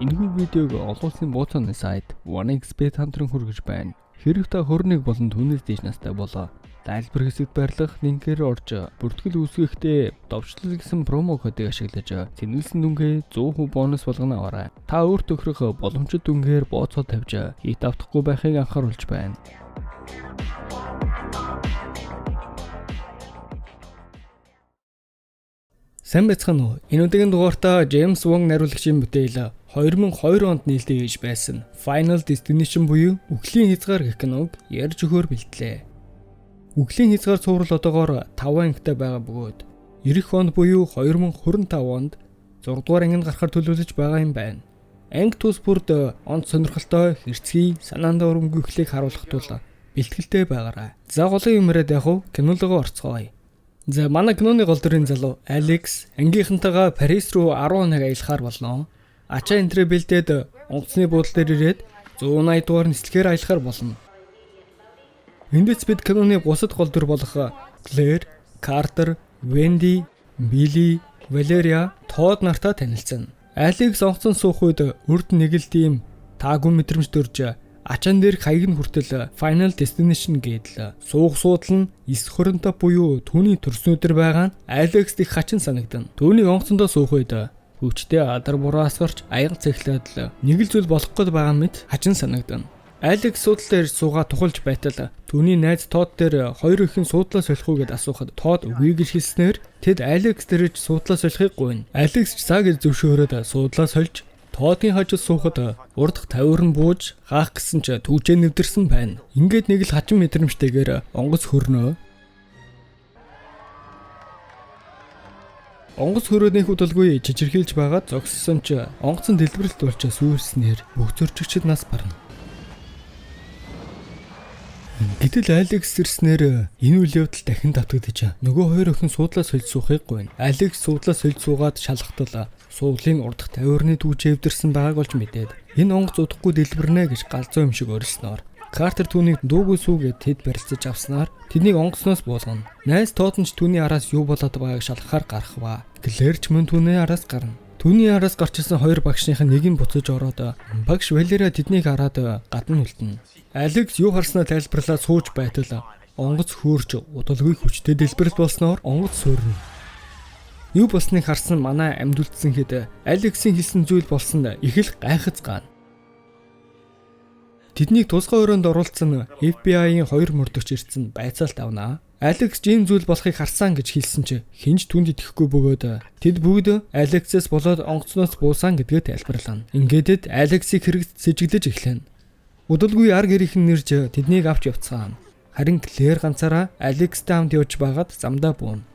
Энэхүү видеог олон улсын бууцааны сайт 1xBet хамтран хүргэж байна. Хэрэг та хөрнийг болон түүнээс дээш настай болоо. Тайлбар хэсэгт байрлах линкээр орж бүртгэл үүсгэхдээ довчлол гэсэн промо кодыг ашиглаж цэнгэлсэн дүнгээ 100% бонус болгоно аваарай. Та өөр тохирох боломжит дүнгээр бооцоо тавьж хит автахгүй байхыг анхааруулж байна. Сайн байцгаана уу? Энэ удаагийн дугаартаа Джеймс Вонг найруулагчийн бүтээл 2002 онд нээлттэй хийж байсан Final Destination буюу Үхлийн хязгаар гэх киног ярьж өгөхөөр бэлтлээ. Үхлийн хязгаар цуврал одоогоор 5 ангитай байгаа бөгөөд эх онд буюу 2025 онд 6 дугаар ангид гарахаар төлөвлөж байгаа юм байна. Анги тус бүрд онц сонирхолтой хэрцгий санаанд өрөнгөөхлийг харуулах тул бэлтгэлтэй байгаарай. За голын юмраад яг кинологоо орцгоё. За манай киноны гол дүрийн залуу Алекс ангийнхантайгаа Парис руу 10 хоног аялахаар болно. Ачаа энтрэ бэлдээд онгоцны буудлын дээр ирээд 180 дугаар нислэгээр аялахаар болно. Эндээс бид киноны бусад гол дүр болох Клэр, Картер, Венди, Билли, Валерия, Тод нартай танилцсан. Алекс онгоцон суух үед урд нэг л тийм таагүй мэдрэмж төрж ачаан дээр хаяг нь хүртэл Final Destination гэдэл суух суудлын 925 буюу түүний төрсөн өдөр байгаа нь Алекс их хачин санагдана. Түүний онгоцондоо суух үед хүчтэй адар бураас гарч аян цэглээд л нэг л зүйл болох гээд байгаа мэт хачин санагдана. Алекс суудлаа дээр суугаа тухалж байтал түүний найз Тод дээр хоёр ихэн суудлаа солих уу гэд асуухад Тод үгүй гэж хэлснээр тэд Алекс дээрж суудлаа солихыг гуйна. Алекс ч цаа гэж зөвшөөрөөд суудлаа сольж Тодын хажууд суухад урдх тавиурн бууж хаах гэсэн ч түүжээ нэвдэрсэн байна. Ингээд нэг л хачин мэдрэмжтэйгээр онгоц хөрнөө. Онгоц хөрөөний хөдөлгөөе чичирхийлж байгаад зогссон ч онгоцон дэлбэрэлт болж сүйрснээр бүх зөрчигчд нас барна. Гэтэл Алекс ирснээр энэ үйл явдал дахин давтагдаж нөгөө хоёр охин суудлаа сольж суухыг гуйна. Алекс суудлаа сольж суугаад шалхтал суудлын урдх тавиурны түүжээ эвдэрсэн байгааг олж мэдээд энэ онгоц удахгүй дэлбэрнэ гэж галзуу юм шиг орилсноор Картер түүнийг дуугүй сүүгээд тэд барилцаж авснаар тэднийг онгоцноос буулгана. Найз Тод нь ч түүний араас юу болоод байгааг шалгахаар гарах ба. Клэр ч мөн түүний араас гарна. Түүний араас гарч ирсэн хоёр багшийн нэг нь буцаж ороод багш Валерия тэднийг хараад гадна үлдэнэ. Алекс юу харснаа тайлбарлаад сууж байтал онгоц хөөрч удалгүй хүчтэй дэлбэрэлт болсноор онгоц суурна. Юу болсныг харсан манай амьд үлдсэн хэд Алексийн хэлсэн зүйл болсон их л гайхаж гана. Тэднийг тусгай өрөөнд оруулсан FBI-ийн хоёр мөрдөгч ирсэн байцаалт авнаа. Алекс ийм зүйл болохыг харсан гэж хэлсэн чи хинж түнд итгэхгүй бөгөөд тэд бүгд Алексээс болоод онгоцноос буусан гэдгээ тайлбарлана. Ингээд Алексийг хэрэгт сэжиглэж эхлэв. Удалгүй ар гэрийнхэн нэрж тэднийг авч явцгаана. Харин Клэр ганцаараа Алекстэй хамт явж байгаад замдаа бууна.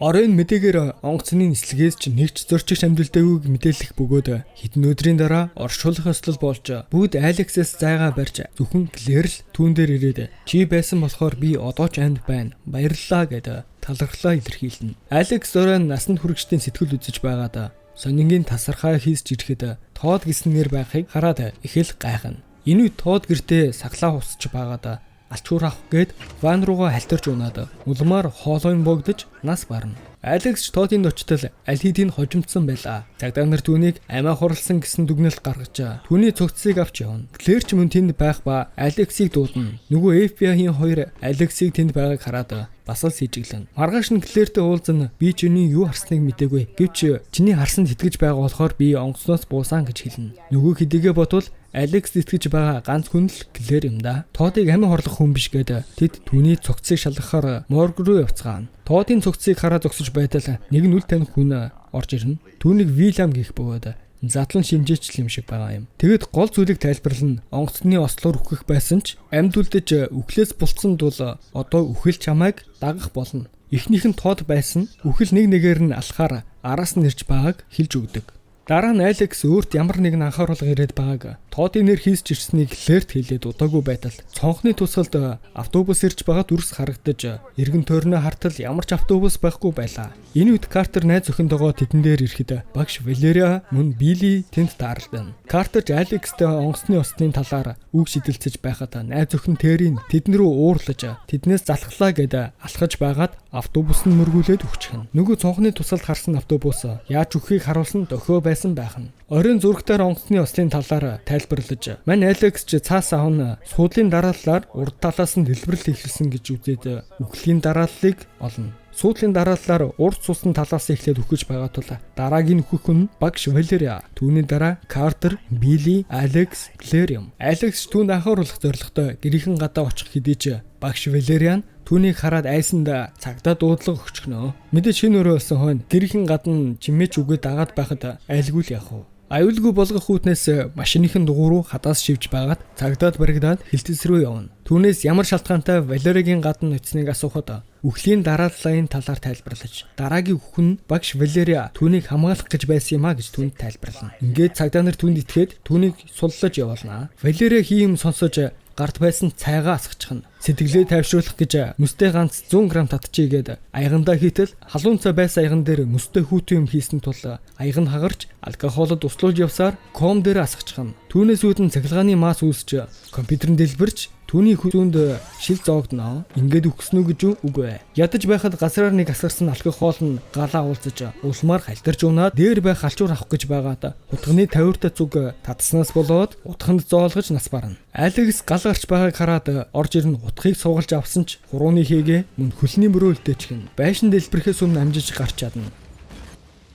Оройн мэдээгээр онгоцны нислэгээс ч нэгч зорчигч амьдралтайгүйг мэдээлэх бөгөөд хэдэн өдрийн дараа оршуулах ёслол болж бүгд Алексээс зайгаа барьж зөвхөн Клэр л түүн дээр ирээд чи байсан болохоор би одоо ч амьд байна. Баярлалаа гэд талархлаа илэрхийлнэ. Алекс оройн насанд хүрэгчдийн сэтгэл үзэж байгаад сонингийн тасархаа хийсч ирэхэд Тод гиснээр байхыг хараад их л гайхна. Энэ үед Тод гэртээ саглаа хувцж байгаад алчуур авах гээд ван руугаа халтарч унаад улмаар хоолойн богдож нас барна. Алекс Тодын очтол аль хэдийн хожимдсан байлаа. Цагдаа нар түүнийг амиа хурлсан гэсэн дүгнэлт гаргаж түүний цогцсыг авч явна. Клэр ч мөн тэнд байх ба Алексийг дуудана. Нөгөө FBI-ийн хоёр Алексийг тэнд байгааг хараад бас л сэжиглэн. Маргааш нь Клэртэй уулзна. Би чиний юу харсныг мэдээгүй. Гэвч чиний харсанд итгэж байгаа болохоор би онгоцноос буусан гэж хэлнэ. Нөгөө хэдийгээ бодвол Алекс итгэж байгаа ганц хүн л Клэр юм да. Тодыг амин хорлох хүн биш гэдэг тэд түүний цогцыг шалгахаар морг руу явцгаана. Тодын цогцыг хараа зогсож байтал нэг нь үл таних хүн орж ирнэ. Түүнийг Вильям гэх бөгөөд задлан шинжээчл юм шиг байгаа юм. Тэгэд гол зүйлийг тайлбарлана. Онгоцны ослоор үхэх байсан ч амьд үлдэж үхлээс булцсан тул одоо үхэл чамайг дагах болно. Эхнийх нь Тод байсан. Үхэл нэг нэгээр нь алхахаар араас нь ирж байгааг хэлж өгдөг. Дараа нь Алекс өөрт ямар нэгэн анхааруулга ирээд байгааг Тодын нэр хийсч ирснийг Клэрт хэлээд удаагүй байтал цонхны тусалд автобус ирж байгаа дүрс харагдаж эргэн тойрноо хартал ямар ч автобус байхгүй байлаа. Энэ үед Картер найз охиндогоо тэдэн дээр ирэхэд багш Валерия мөн Билли тэнд тааралдана. Картер Алекстэй онгоцны усны талаар үг шидэлцэж байхад найз охин Тэрийн тэдэн рүү уурлаж тэднээс залхлаа гэд алхаж байгаад автобус нь мөргүүлээд өгчихнэ. Нөгөө цонхны тусалд харсан автобус яаж өгөхийг харуулсан дохио байсан байх нь. Оройн зурагтаар онгоцны ослын талаар тайлбарлаж, "Мань Алекс ч цаас аав суудлын дарааллаар урд талаас нь дэлбэрэл хийхэлсэн" гэж үзээд үхлийн дарааллыг олно. Суудлын дарааллаар урд цусны талаас эхлээд үхэж байгаа тул дараагийн үхэх хүн багш Валерия, түүний дараа Картер, Билли, Алекс, Клэр юм. Алекс түүнд анхааруулах зорилготой гэрийнхэн гадаа очих хэдий ч багш Валерия түүнийг хараад айсанд цагдаа дуудлага өгчихнө. Мэдээж шинэ өрөө болсон хойно гэрийнхэн гадна чимээч үгээ дагаад байхад айлгүй л яах вэ? Аюулгүй болгох үүднээс машиныхын дугуй руу хадаас шивж байгаад цагдаад баригдаад хилтэс рүү явна. Түүнээс ямар шалтгаантай Валеригийн гадна очсныг асуухад үхлийн дарааллын талаар тайлбарлаж, дараагийн үхэх нь багш Валерия түүнийг хамгаалах гэж байсан юм а гэж түүнд тайлбарлана. Ингээд цагдаа нар түүнд итгээд түүнийг суллаж явуулна. Валерия хийм сонсож гарт байсан цайгаа асгачихна. Сэтгэлээ тайвшруулах гэж мөстэй ганц 100 г татчихъя гэд аягандаа хийтэл халуун цай байсан аяган дээр мөстэй хүүтэн юм хийсэн тул аяг нь хагарч алкоголд услуулж явсаар ком дээр асгачихна. Түүнээс үүдэн цахилгааны мас үүсч компьютерын дэлбэрч түүний хүзүүнд шил зоогдно. Ингээд үхсэн үү гэж үгүй. Ядаж байхад газраар нэг асгарсан алкогол нь галаа уулзаж улмаар халтарч унаад дээр байх алчуур авах гэж байгаад утганы 50-та зүг татснаас болоод утганд зоолгож нас барна. Алекс гал гарч байгааг хараад орж ирнэ. Утгыг суугалж авсан ч хурууны хийгээ мөн хөлний мөрөөлтэй чихэн байшин дэлбэрэхээс өмнө амжиж гарч чадна.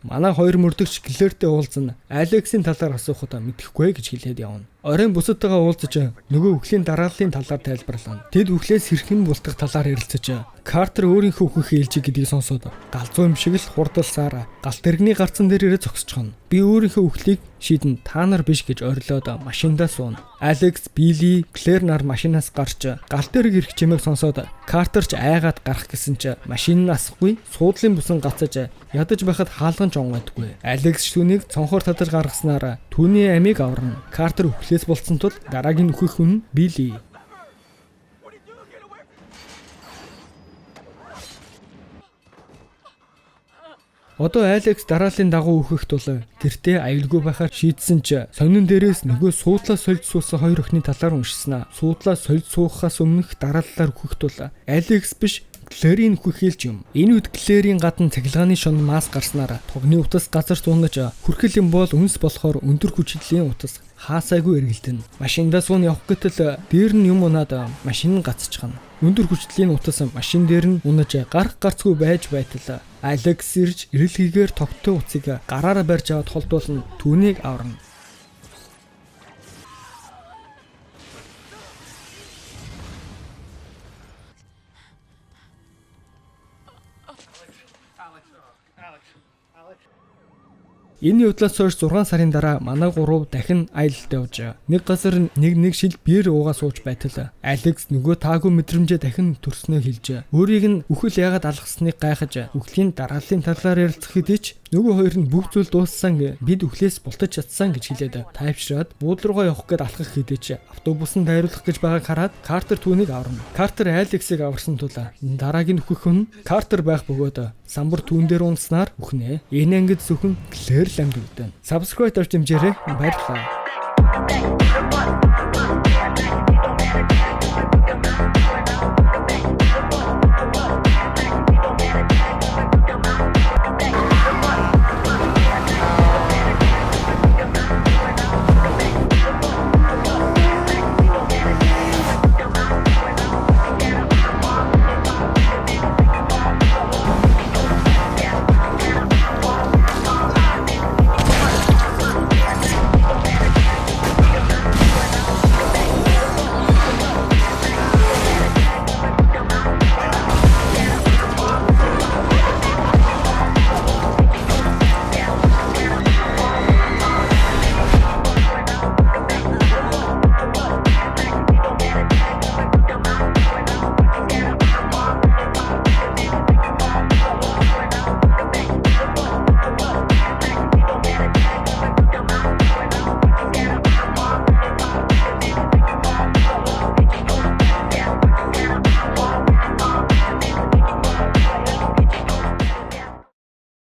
Манай хоёр мөрдөгч Клэртэй уулзна. Алексийн талаар асуухад мэдэхгүй гэж хэлээд явна. Оройн бусадтайгаа уулзаж нөгөө үхлийн дарааллын талаар тайлбарлана. Тэд үхлээс хэрхэн бултах талаар ярилцаж Картер өөрийнхөө үхэх ээлжийг гэдгийг сонсоод галзуу юм шиг л хурдалсаар галт тэрэгний гарцан дээр ирээд зогсчихно. Би өөрийнхөө үхлийг шийдэн та нар биш гэж орилоод машиндаа сууна. Алекс, Билли, Клэр нар машинаас гарч галт тэрэг ирэх чимээг сонсоод Картер ч айгаад гарах гэсэн ч машин нь асахгүй суудлын бусан гацаж ядаж байхад хаалган жонгоодгүй. Алекс түүнийг цонхоор татаж гаргаснаар түүний амийг аварна. Картер үхлээс болцсон тул дараагийн үхэх хүн Билли. Одоо Алекс дарааллын дагуу үхэх тул гэртээ аюулгүй байхаар шийдсэн ч сонин дээрээс нөгөө суудлаа сольж суусан хоёр охины талаар уншснаа. Суудлаа сольж суухаас өмнөх дарааллаар үхэх тул Алекс биш Клэрийн үхэлж юм. Энэ үед Клэрийн гадна цахилгааны шон мас гарснаар тугны утас газарт унаж хүрхэл юм бол үнс болохоор өндөр хүчлийн утас хаасайгүй эргэлдэнэ. Машиндаа суун явах гэтэл дээр нь юм унаад машин нь гацчихна. Өндөр хүчлийн утас машин дээр нь унаж гарах гарцгүй байж байтал Алекс ирж ирэлхийгээр тогттой утсыг гараараа барьж аваад холдуулна. Түүнийг аварна. Энэ явдлаас хойш 6 сарын дараа манай гурав дахин аялалд явж нэг газар нэг шил биер уугаа сууж байтал Алекс нөгөө таагүй мэдрэмжээ дахин төрснөө хэлж өөрийг нь үхэл яагаад алгасныг гайхаж үхлийн дарааллын талаар ярилцах хэдий ч нөгөө хоёр нь бүх зүйл дууссан бид үхлээс бултаж чадсан гэж хэлээд тайвшраад бууд руугаа явах гээд алхах хэдий ч автобусанд дайруулах гэж байгааг хараад Картер түүнийг аварна. Картер Алексийг аварсан тул дараагийн үхэх хүн Картер байх бөгөөд самбар түүн дээр унснаар үхнэ. Энэ ангид зөвхөн Клэр ламд өгдөн. Subscribe дарж хэмжээрэй. Баярлалаа.